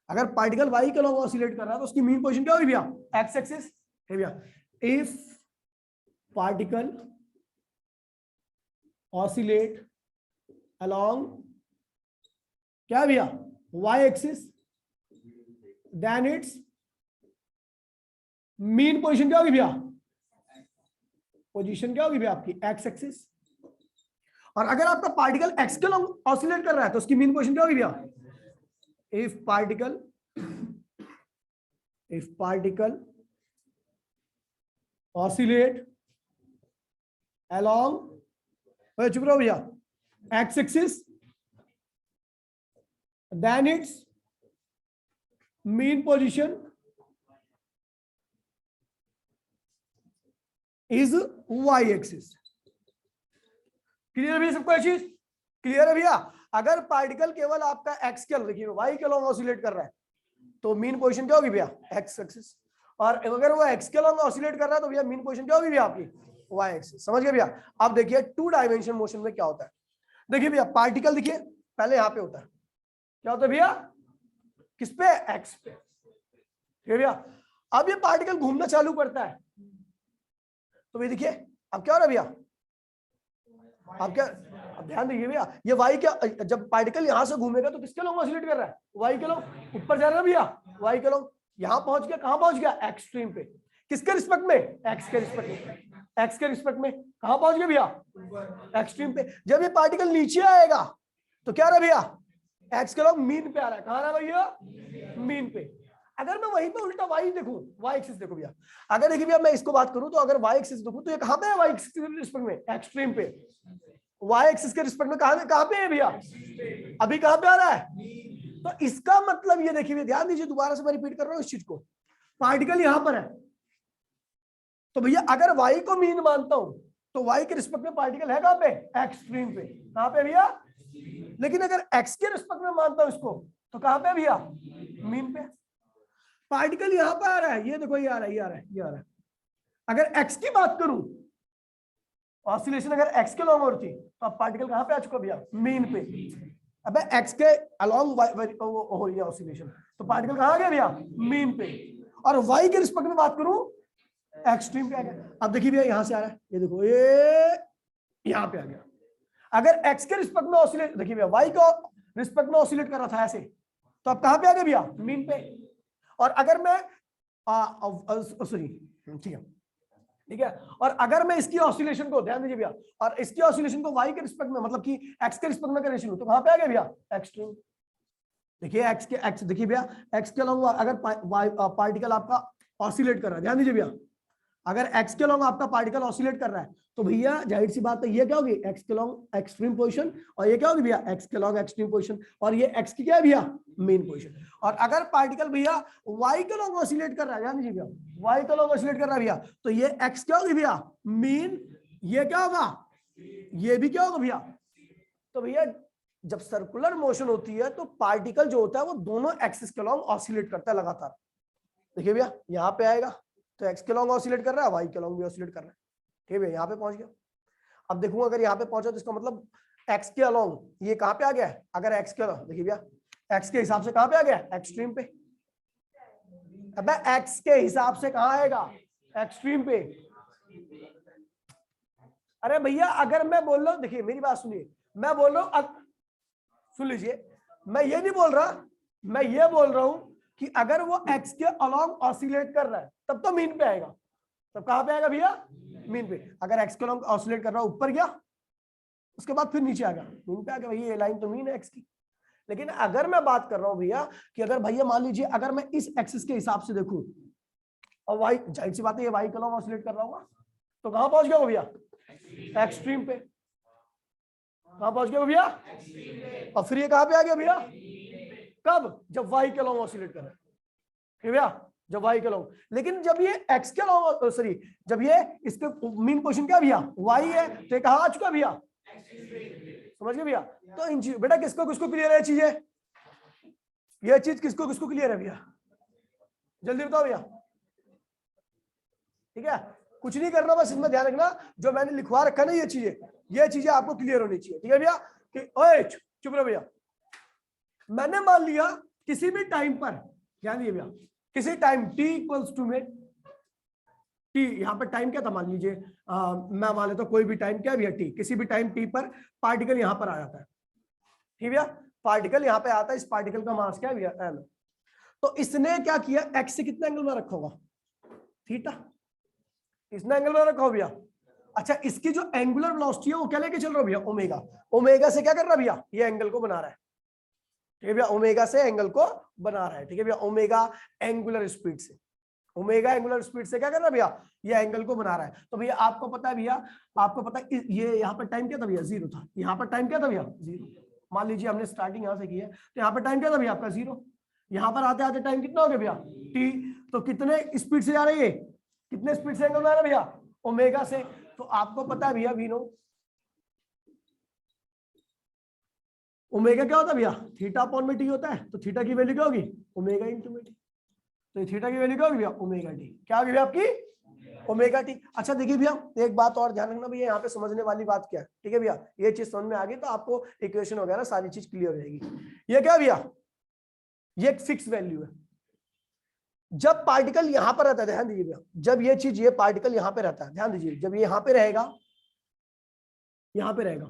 S1: अगर पार्टिकल वाई के लॉन्ग ऑसिलेट कर रहा है तो उसकी मीन पोजीशन क्या होगी भैया? एक्स एक्सिस है भैया। इफ पार्टिकल ऑसिलेट along क्या भैया? y axis, then its mean position क्या होगी भैया? पोजीशन क्या होगी भैया आपकी? X axis. और अगर आपका पार्टिकल एक्स के लॉन्ग ऑसिलेट कर रहा है तो उसकी मीन पोजीशन क्या होगी भैया? इफ पार्टिकल ऑसिलेट along, चुप रहो भैया, x axis, then its mean position is y axis। Clear है भैया सबको? ये चीज क्लियर है भैया? अगर पार्टिकल केवल आपका एक्स के, देखिए वाई के लॉन्ग ऑसिलेट कर रहा है तो मीन पोजीशन क्या होगी भैया? X axis. और अगर वो एक्स के लॉन्ग ऑसिलेट कर रहा है तो भैया मीन पोजीशन क्या होगी भैया आपकी? Y axis. समझ गए भैया? अब देखिए 2 डायमेंशन मोशन में क्या होता है। देखिए भैया, पार्टिकल देखिए पहले यहां पे होता है, क्या होता है भैया? किस पे? एक्स पे। ठीक है भैया, अब ये पार्टिकल घूमना चालू करता है तो भैया देखिए अब क्या हो रहा है भैया? अब क्या, अब ध्यान दीजिए भैया, ये वाई क्या, जब पार्टिकल यहां से घूमेगा तो किसके लॉन्ग ऑसिलेट कर रहा है? वाई के लॉन्ग। ऊपर जा रहा है भैया, वाई के लॉन्ग। यहां पहुंच गया, कहां पहुंच गया? एक्सट्रीम पे। किसके रिस्पेक्ट में? एक्स के रिस्पेक्ट में। एक्स के रिस्पेक्ट में कहां पहुंच गया भैया? एक्सट्रीम पे। जब ये पार्टिकल नीचे आएगा तो क्या रहा भैया? एक्स के लॉन्ग मीन पे आ रहा है। कहां रहा भैया? मीन पे। अगर मैं वहीं पे उल्टा वाई देखूं, वाई एक्सिस देखो भैया, अगर देखिए भैया मैं इसको बात करूं तो अगर वाई एक्सिस देखूं तो ये कहां पे है? वाई एक्सिस के रिस्पेक्ट में एक्सट्रीम पे। वाई एक्सिस के रिस्पेक्ट में कहां पे है भैया? अभी कहां पे आ रहा है? तो इसका मतलब ये देखिए, ध्यान दीजिए, दोबारा से मैं रिपीट कर रहा हूं इस चीज को। पार्टिकल यहां पर है तो भैया अगर वाई को मीन मानता हूं तो वाई के रिस्पेक्ट में पार्टिकल है कहां पे? एक्सट्रीम पे। कहां पे भैया? लेकिन अगर एक्स के रिस्पेक्ट में मानता हूं इसको तो कहां पे भैया? मीन पे। पार्टिकल यहां पे आ रहा है, ये देखो, ये आ रहा है, ये आ रहा है, ये आ रहा है। अगर एक्स की बात करूं, ऑसिलेशन अगर एक्स के लॉन्ग होती तो अब पार्टिकल कहां पे आ चुका भैया? मीन पे। अबे एक्स के अलोंग हो रही है ऑसिलेशन तो पार्टिकल कहां आ गया भैया? मीन पे। और वाई के रिस्पेक्ट में बात करूं, एक्सट्रीम पे आ गया। अब देखिए भैया यहां से आ रहा है, ये देखो, ये यहां पे आ गया। अगर एक्स के रिस्पेक्ट में ऑसिलेट, देखिए भैया वाई को रिस्पेक्ट में ऑसिलेट कर रहा था ऐसे, तो अब कहां पे आ गया भैया? मीन पे। और अगर मैं सॉरी, ठीक है, और अगर मैं इसकी ऑसिलेशन को, ध्यान दीजिए भैया, और इसकी ऑसिलेशन को वाई के रिस्पेक्ट में, मतलब कि एक्स के रिस्पेक्ट में करने शुरू, तो कहां पे आ गया भैया? एक्सट्रीम। देखिए एक्स देखिए भैया, एक्स के अलावा अगर पार्टिकल आपका ऑसिलेट कर रहा है, ध्यान दीजिए भैया, अगर एक्स के लॉन्ग आपका पार्टिकल ऑसिलेट कर रहा है तो भैया जाहिर सी बात है ये क्या होगी, एक्स के लॉन्ग एक्सट्रीम पोजीशन, और ये क्या होगी भैया, एक्स के लॉन्ग एक्सट्रीम पोजीशन, और ये एक्स की क्या है भैया, मेन पोजीशन। और अगर पार्टिकल भैया वाई के लॉन्ग ऑसिलेट कर रहा है, ध्यान दीजिए भैया, वाई के लॉन्ग ऑसिलेट कर रहा है भैया, तो ये एक्स क्या होगी भैया, मीन, ये क्या होगा, ये भी क्या होगा भैया। तो भैया जब सर्कुलर मोशन होती है तो पार्टिकल जो होता है वो दोनों एक्सिस के लॉन्ग ऑसिलेट करता है लगातार। देखिए भैया यहाँ पे आएगा तो एक्स के लॉन्ग ऑसिलेट कर रहा है, वाई के लॉन्ग भी ऑसिलेट कर रहा है, ठीक है, यहाँ पे पहुंच गया। अब देखूंगा अगर यहाँ पे पहुंचा तो इसका मतलब एक्स के अलॉन्ग ये कहाँ पे आ गया है, अगर एक्स के अलॉन्ग, देखिए भैया एक्स के हिसाब से कहाँ पे आ गया, एक्सट्रीम पे। अब एक्स के हिसाब से कहाँ आएगा, एक्सट्रीम पे। अरे भैया अगर मैं बोल रहा हूँ, देखिए मेरी बात सुनिए, मैं बोल रहा हूँ, सुन लीजिए, मैं ये नहीं बोल रहा, मैं ये बोल रहा हूं कि अगर वो एक्स के अलॉन्ग ऑसिलेट कर रहा है तब तो मीन पे आएगा। तब कहां पे आएगा भैया, मीन पे। अगर एक्स के अलॉन्ग ऑसिलेट कर रहा है ऊपर गया, उसके बाद फिर नीचे आ गया, मीन पे आ गया, भैया ये लाइन तो मीन है एक्स की। लेकिन अगर मैं बात कर रहा हूं भैया कि अगर भैया मान लीजिए अगर मैं इस एक्सिस के हिसाब से देखूं और वाई, जाहिर सी बात है ये वाई के अलॉन्ग ऑसिलेट कर रहा होगा, तो कहां पहुंच गया वो भैया, एक्सट्रीम पे। कहां पहुंच गया भैया, और फिर ये कहां पे आ गया भैया, कब, जब वाई के लॉन्ग ऑसिलेट कर रहा है, ठीक भैया, जब वाई के लॉन्ग। लेकिन जब ये एक्स के लॉन्ग, सॉरी, जब ये इसके मीन पोजीशन क्या भैया, वाई है, तो ये कहां आ चुका भैया, समझ गए भैया। तो इन चीज बेटा किसको किसको क्लियर है चीजें, ये चीज किसको किसको क्लियर है भैया, जल्दी बताओ भैया। ठीक है, कुछ नहीं करना, बस इसमें ध्यान रखना जो मैंने लिखवा रखा ना, ये चीजें आपको क्लियर होनी चाहिए, ठीक है भैया। कि ओए चुप रहो भैया, मैंने मान लिया किसी भी टाइम पर, ध्यान दिए भैया, किसी टाइम t इक्वल्स टू में, t यहाँ पर टाइम क्या था, मान लीजिए मैं मान लेता हूं कोई भी टाइम क्या भैया t, किसी भी टाइम t पर पार्टिकल यहाँ पर आ जाता है, ठीक भैया, पार्टिकल यहाँ पे आता है, इस पार्टिकल का मास क्या है भैया, m। तो इसने क्या किया, x से कितने एंगल में रखा होगा, थीटा, इसने एंगल में रखा हो भैया। अच्छा इसकी जो एंगुलर वेलोसिटी है वो क्या लेके चल रहा है भैया, ओमेगा, ओमेगा से क्या कर रहा है भैया, ये एंगल को बना रहा है, ठीक है भैया, ओमेगा से एंगल को बना रहा है, ठीक है भैया, ओमेगा एंगुलर स्पीड से, ओमेगा एंगुलर स्पीड से क्या कर रहा है भैया, ये एंगल को बना रहा है। तो भैया आपको पता है भैया, आपको पता है ये यहाँ पर टाइम क्या था भैया, जीरो था, यहाँ पर टाइम क्या था भैया, जीरो। मान लीजिए हमने स्टार्टिंग यहाँ से की है, तो यहाँ पर टाइम क्या था भैया आपका, जीरो। यहाँ पर आते आते टाइम कितना हो गया भैया, टी। तो कितने स्पीड से जा रही है, कितने स्पीड से एंगल बना रहा है भैया, ओमेगा से। तो आपको पता है भैया वी नो ओमेगा क्या होता है भैया, थीटा अपॉन में टी होता है, तो थीटा की वैल्यू क्या होगी, ओमेगा इंटू में टी। तो थीटा की वैल्यू क्या होगी भैया, ओमेगा टी, क्या होगी भैया आपकी, ओमेगा टी। अच्छा देखिए भैया एक बात और ध्यान रखना भैया, यहाँ पे समझने वाली बात क्या है, ठीक है भैया, ये चीज समझ में आ गई तो आपको इक्वेशन वगैरह सारी चीज क्लियर हो जाएगी। ये क्या भैया, ये एक फिक्स वैल्यू है। जब पार्टिकल यहां पर रहता है, ध्यान दीजिए भैया, जब ये चीज, ये पार्टिकल यहां पे रहता है, ध्यान दीजिए, जब ये यहां पे रहेगा, यहां पे रहेगा,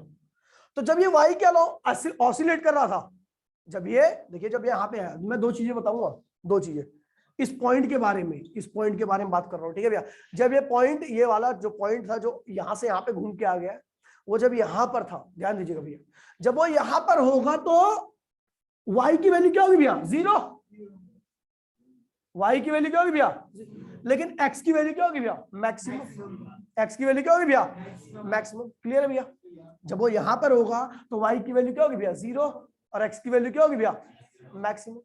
S1: तो जब ये वाई के अलॉन्ग ऑसिलेट कर रहा था, जब ये देखिए, जब ये यहाँ पे है, मैं दो चीजें बताऊंगा, दो चीजें इस पॉइंट के बारे में, इस पॉइंट के बारे में बात कर रहा हूँ, ठीक है भैया। जब ये पॉइंट, ये वाला जो पॉइंट था जो यहाँ से यहाँ पे घूम के आ गया, वो जब यहाँ पर था, ध्यान दीजिएगा भैया, जब वो यहाँ पर होगा तो वाई की वैल्यू क्या होगी भैया, जीरो, वाई की वैल्यू क्या होगी भैया, लेकिन एक्स की वैल्यू क्या होगी भैया, मैक्सिमम, एक्स की वैल्यू क्या होगी भैया, मैक्सिमम। क्लियर है भैया, जब वो यहां पर होगा तो वाई की वैल्यू क्या होगी भैया, जीरो, और एक्स की वैल्यू क्या होगी भैया, मैक्सिमम।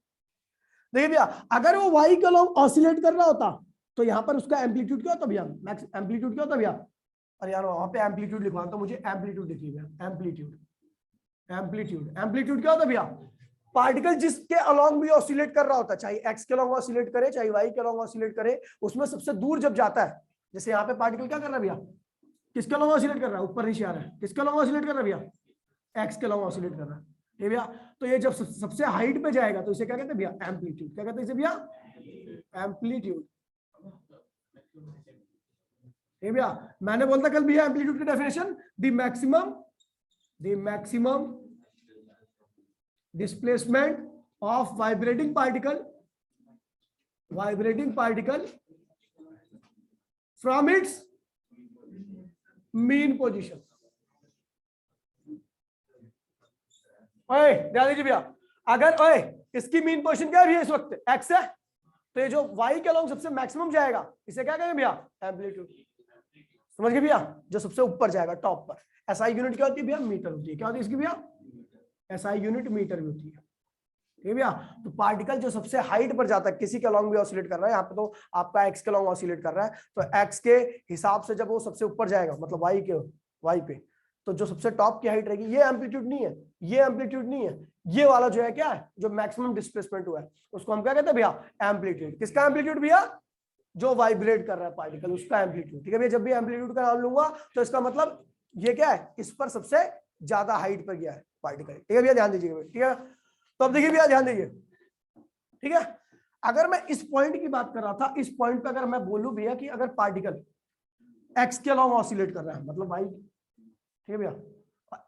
S1: देखिए भैया अगर वो वाई के अलॉन्ग ऑसिलेट कर रहा होता तो यहाँ पर उसका एम्पलीट्यूड क्या होता भैया, एम्पलीट्यूड क्या होता भैया, अरे यार वहां पे एम्पलीट्यूड लिखवा, तो मुझे एम्पलीट्यूड लिखिए भैया, एम्पलीट्यूड, एम्पलीट्यूड, एम्पलीट्यूड क्या होता भैया, पार्टिकल जिसके अलॉन्ग भी ऑसिलेट कर रहा होता है, चाहे एक्स के अलॉन्ग ऑसिलेट करे चाहे वाई के अलॉन्ग ऑसिलेट करे, उसमें सबसे दूर जब जाता है, जैसे यहाँ पे पार्टिकल क्या कर रहा है भैया, किसके अलॉन्ग ऑसिलेट कर रहा है, ऊपर नीचे आ रहा है, किसके अलॉन्ग ऑसिलेट कर रहा है भैया, एक्स के अलॉन्ग ऑसिलेट कर रहा है, ठीक भैया। तो ये जब सबसे हाइट पे जाएगा तो इसे क्या कहते हैं भैया, एम्पलीट्यूड, क्या कहते हैं इसे भैया, एम्पलीट्यूड, ठीक भैया। मैंने बोलता कल भैया एम्पलीट्यूड की definition, the maximum displacement of vibrating particle from its mean position। ओए ध्यान दीजिए भैया, अगर ओए इसकी मीन पोजीशन क्या है भैया, इस वक्त एक्स है, तो ये जो y के अलॉन्ग सबसे मैक्सिमम जाएगा इसे क्या कहेंगे भैया, एम्पलीट्यूड। समझ गए भैया, जो सबसे ऊपर जाएगा टॉप पर। एसआई यूनिट क्या होती है भैया, मीटर होती है। क्या होती है इसकी भैया, एसआई यूनिट मीटर भी होती है। ठीक है भैया, तो पार्टिकल जो सबसे हाइट पर जाता है, किसी के अलॉन्ग भी ऑसिलेट कर रहा है, यहाँ पे तो आपका एक्स के अलॉन्ग ऑसिलेट कर रहा है, तो एक्स के हिसाब से जब वो सबसे ऊपर जाएगा, मतलब वाई पे, तो जो सबसे टॉप की हाइट रहेगी, ये एम्पलीट्यूड नहीं है, ये एम्पलीट्यूड नहीं है, ये वाला जो है क्या है, जो मैक्सिमम डिस्प्लेसमेंट हुआ है, उसको हम क्या कहते हैं भैया, एम्पलीट्यूड। किसका एम्पलीट्यूड भैया, जो वाइब्रेट कर रहा है पार्टिकल, उसका एम्पलीट्यूड। ठीक है भैया, जब भी एम्पलीट्यूड का नाम लूंगा तो इसका मतलब ये क्या है, इस पर सबसे ज्यादा हाइट पर गया है पार्टिकल। ठीक है भैया, ध्यान दीजिएगा। ठीक है, तो अब देखिए भैया, ध्यान दीजिए। ठीक है, अगर मैं इस पॉइंट की बात कर रहा था, इस पॉइंट पे अगर मैं बोलूं भैया कि अगर पार्टिकल एक्स के अलॉन्ग ऑसिलेट कर रहा है, मतलब वाई, ठीक है भैया,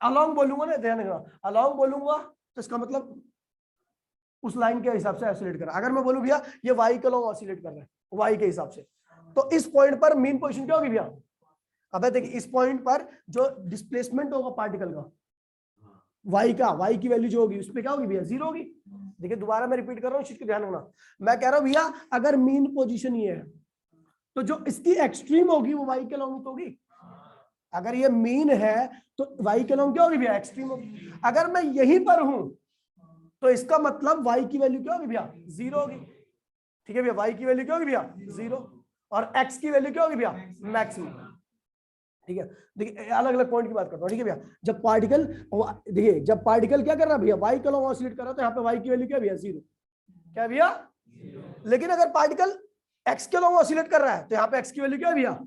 S1: अलॉन्ग बोलूंगा ना, ध्यान रखना, अलॉन्ग बोलूंगा तो इसका मतलब उस लाइन के हिसाब से ऑसिलेट कर रहा है। अगर मैं बोलूं भैया ये वाई के अलॉन्ग ऑसिलेट कर रहा है, वाई के हिसाब से, तो इस पॉइंट पर मीन पोजीशन क्या होगी भैया। अब देखिए, इस पॉइंट पर जो डिस्प्लेसमेंट होगा पार्टिकल का, वाई का, वाई की वैल्यू जो होगी उस पर क्या होगी भैया, 0 होगी। देखिए दोबारा मैं रिपीट कर रहा हूँ, चीज को ध्यान रखना। मैं कह रहा हूँ भैया, अगर मीन पोजीशन ये है तो जो इसकी एक्सट्रीम होगी वो वाई के अलॉन्ग तो होगी। अगर ये मीन है तो वाई के अलॉन्ग क्या होगी भैया, एक्सट्रीम होगी। अगर मैं यहीं पर हूं तो इसका मतलब वाई की वैल्यू क्या होगी भैया, 0 होगी। ठीक है भैया, वाई की वैल्यू क्या होगी भैया, 0, और एक्स की वैल्यू क्या होगी भैया, मैक्सिमम। ठीक है, देखिए अलग अलग पॉइंट की बात करता हूँ। ठीक है भैया, जब पार्टिकल, देखिए जब पार्टिकल क्या कर रहा है भैया, वाई के अलॉन्ग ऑसिलेट कर रहा है, तो यहाँ पे वाई की वैल्यू क्या भैया, 0। क्या भैया, लेकिन अगर पार्टिकल एक्स के अलॉन्ग ऑसिलेट कर रहा है तो यहाँ पे एक्स की वैल्यू क्या है भैया,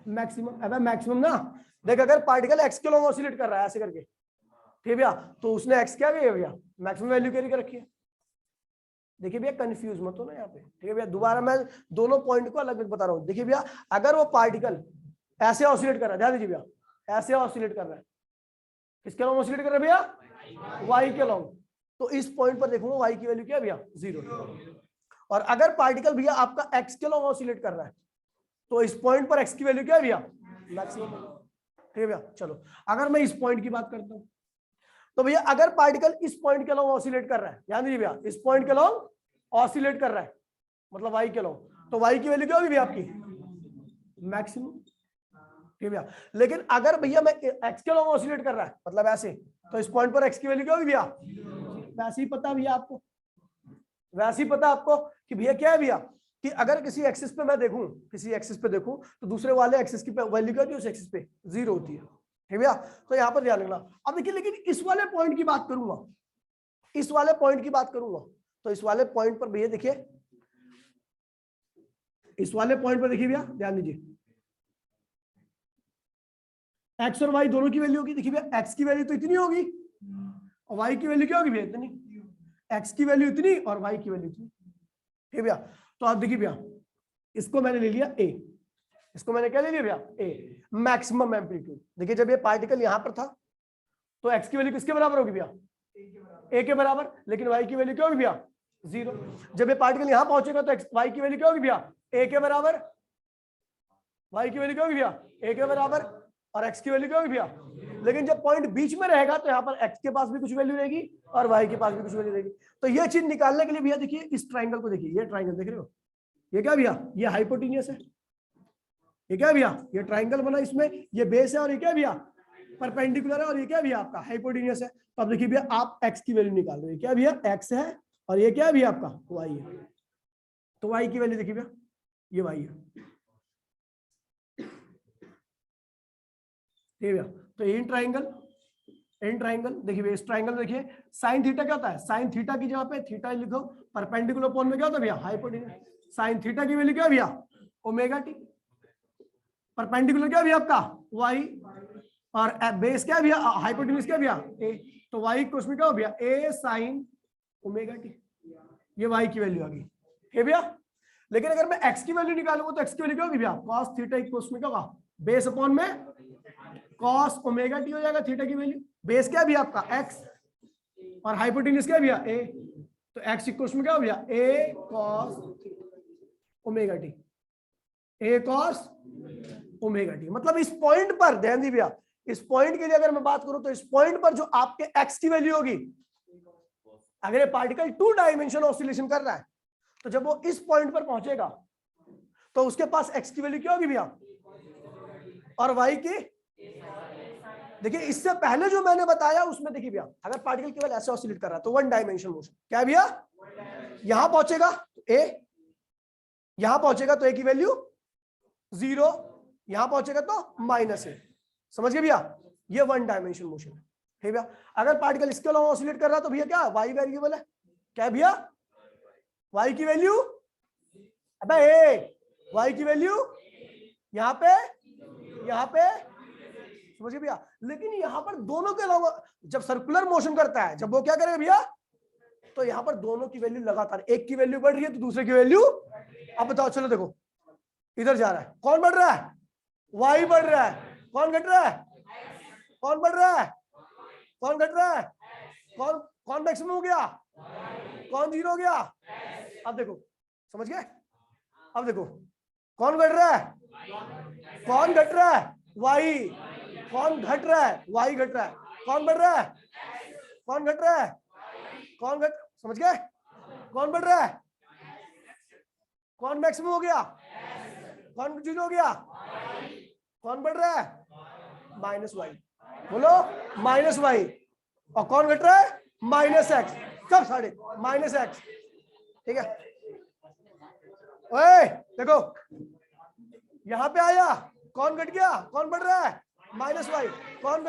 S1: मैक्सिमम। अब मैक्सिमम ना, देख अगर पार्टिकल एक्स के अलॉन्ग ऑसिलेट कर रहा है ऐसे करके, ठीक है भैया, तो उसने एक्स क्या किया भैया, मैक्सिमम वैल्यू कैरी कर रखी है। देखिए भैया, कंफ्यूज मत हो ना यहाँ पे। ठीक है भैया, दोबारा मैं दोनों पॉइंट को अलग अलग बता रहा हूँ। देखिए भैया, अगर वो पार्टिकल ऐसे ऑसिलेट कर रहा है, ध्यान दीजिए भैया, ऐसे ऑसिलेट कर रहा है, किसके अलॉन्ग ऑसिलेट कर रहा है भैया, वाई के अलॉन्ग, तो इस पॉइंट पर देखूंगा वाई की वैल्यू क्या है भैया, 0। और अगर पार्टिकल भैया आपका एक्स के अलॉन्ग ऑसिलेट कर रहा है तो इस पॉइंट पर एक्स की वैल्यू क्या है भैया, मैक्सिमम। ठीक है भैया, चलो अगर मैं इस पॉइंट की बात करता हूं तो भैया अगर पार्टिकल इस पॉइंट के अलॉन्ग ऑसिलेट कर रहा है, ध्यान दीजिए भैया, इस पॉइंट के अलॉन्ग ऑसिलेट कर रहा है, मतलब वाई के अलॉन्ग, तो वाई की वैल्यू क्या होगी भैया आपकी, मैक्सिमम। ठीक है भैया, लेकिन अगर भैया मैं एक्स के अलॉन्ग ऑसिलेट कर रहा है, मतलब ऐसे, तो इस पॉइंट पर एक्स की वैल्यू क्या होगी भैया, वैसे ही पता भैया आपको, वैसे ही पता आपको कि भैया क्या है भैया, कि अगर किसी एक्सिस पे मैं देखूं, किसी एक्सिस पे देखूं तो दूसरे वाले एक्सिस की वैल्यू क्या होती है, उस एक्सिस पे 0 होती है। ठीक भैया, तो यहाँ पर ध्यान रखना। अब देखिए, लेकिन इस वाले पॉइंट की बात करूंगा, इस वाले पॉइंट की बात करूंगा, तो इस वाले पॉइंट पर भैया देखिए, इस वाले पॉइंट पर देखिए भैया, ध्यान दीजिए, एक्स और वाई दोनों की वैल्यू होगी। देखिए भैया, एक्स की वैल्यू तो इतनी होगी और वाई की वैल्यू क्या होगी भैया, इतनी। एक्स की वैल्यू इतनी और वाई की वैल्यू इतनी। ठीक भैया, तो आप देखिए भैया, इसको मैंने ले लिया ए, इसको मैंने क्या ले लिया भैया, ए, मैक्सिमम एम्पलीट्यूड। देखिए जब ये पार्टिकल यहां पर था तो एक्स की वैल्यू किसके बराबर होगी भैया, ए के बराबर, लेकिन वाई की वैल्यू क्या होगी भैया, 0। जब ये पार्टिकल यहां पहुंचेगा तो वाई की वैल्यू क्या होगी भैया, ए के बराबर, वाई की वैल्यू क्या होगी भैया, ए के बराबर, और एक्स की वैल्यू क्या होगी भैया। लेकिन जब पॉइंट बीच में रहेगा तो यहाँ पर एक्स के पास भी कुछ वैल्यू रहेगी और वाई के पास भी कुछ वैल्यू रहेगी। तो ये चीज निकालने के लिए भैया देखिए, इस ट्राइंगल को देखिए, ये ट्राइंगल देख रहे हो, ये क्या भैया, ये हाइपोटेन्यूस है, ये क्या भैया, ये ट्राइंगल बना, इसमें ये बेस है, और ये क्या भैया, परपेंडिकुलर है, और ये क्या भैया आपका हाइपोटेन्यूस है। तो अब देखिए भैया, आप एक्स की वैल्यू निकाल रहे हो, क्या भैया, एक्स है, और ये क्या है भैया आपका, वाई है। तो वाई की वैल्यू देखिए भैया, ये वाई है। ठीक है, तो इन ट्राइंगल देखिए भैया, इस ट्राइंगल देखिए, साइन थीटा क्या होता है, साइन थीटा की जगह पे थीटा लिखो, परपेंडिकुलर अपॉन में क्या होता है भैया, हाइपोटेन्यूस। साइन थीटा की वैल्यू क्या है भैया, ओमेगा टी, परपेंडिकुलर क्या है भैया आपका, वाई, और बेस क्या है भैया, हाइपोटेन्यूस क्या है भैया, ए, तो वाई इक्वल्स में क्या हो भैया, ए साइन ओमेगा टी, ये वाई की वैल्यू आ गई। ठीक है भैया, लेकिन अगर मैं एक्स की वैल्यू निकालूंगा तो एक्स की वैल्यू क्या होगी भैया, cos थीटा इक्वल्स में क्या होगा, बेस अपॉन में cos ओमेगा टी हो जाएगा, थीटा की वैल्यू, बेस क्या है भैया आपका x, और हाइपोटेन्यूस क्या है भैया a, तो x इक्वल्स में क्या हो भैया, a cos omega T, a cos omega T. मतलब इस पॉइंट पर ध्यान दी भैया, इस पॉइंट के लिए अगर मैं बात करूं तो इस पॉइंट पर जो आपके x की वैल्यू होगी, अगर ये पार्टिकल 2 डायमेंशन ऑसिलेशन कर रहा है तो जब वो इस पॉइंट पर पहुंचेगा तो उसके पास x की वैल्यू क्या होगी भैया और y की। देखिए इससे पहले जो मैंने बताया उसमें देखिए भैया, अगर पार्टिकल केवल ऐसे ऑसिलेट कर रहा है तो वन डायमेंशनल मोशन क्या है भैया, यहां पहुंचेगा तो a, यहां पहुंचेगा तो a की वैल्यू 0, यहां पहुंचेगा तो -a। समझ गए भैया, ये वन डायमेंशनल मोशन है। ठीक भैया, अगर पार्टिकल इसके अलावा ऑसिलेट कर रहा है तो भैया क्या y वेरिएबल है, क्या है भैया y की वैल्यू, अबे ए y की वैल्यू यहाँ पे समझिए भैया। लेकिन यहाँ पर दोनों के अलावा जब सर्कुलर मोशन करता है, जब वो क्या करेगा भैया, तो यहाँ पर दोनों की वैल्यू लगातार, एक की वैल्यू बढ़ रही है तो दूसरे की वैल्यू, अब बताओ चलो देखो इधर जा रहा है, कौन बढ़ रहा है, y बढ़ रहा है, कौन घट रहा है, कौन बढ़ रहा है, कौन घट रहा है, कौन कौन मैक्सिमम हो गया, कौन जीरो हो गया। अब देखो समझ गए, अब देखो कौन घट रहा है, कौन घट रहा है, y, कौन घट रहा है, y घट रहा है, कौन बढ़ रहा है, कौन घट रहा है, कौन घट, समझ गए, कौन बढ़ रहा है, कौन मैक्सिमम हो गया, कौन जीरो हो गया, कौन बढ़ रहा है, -y, बोलो -y, और कौन घट रहा है, -x, सब साढ़े -x। ठीक है, ओए देखो यहां पे आया, कौन घट गया, कौन बढ़ रहा है, -y, कौन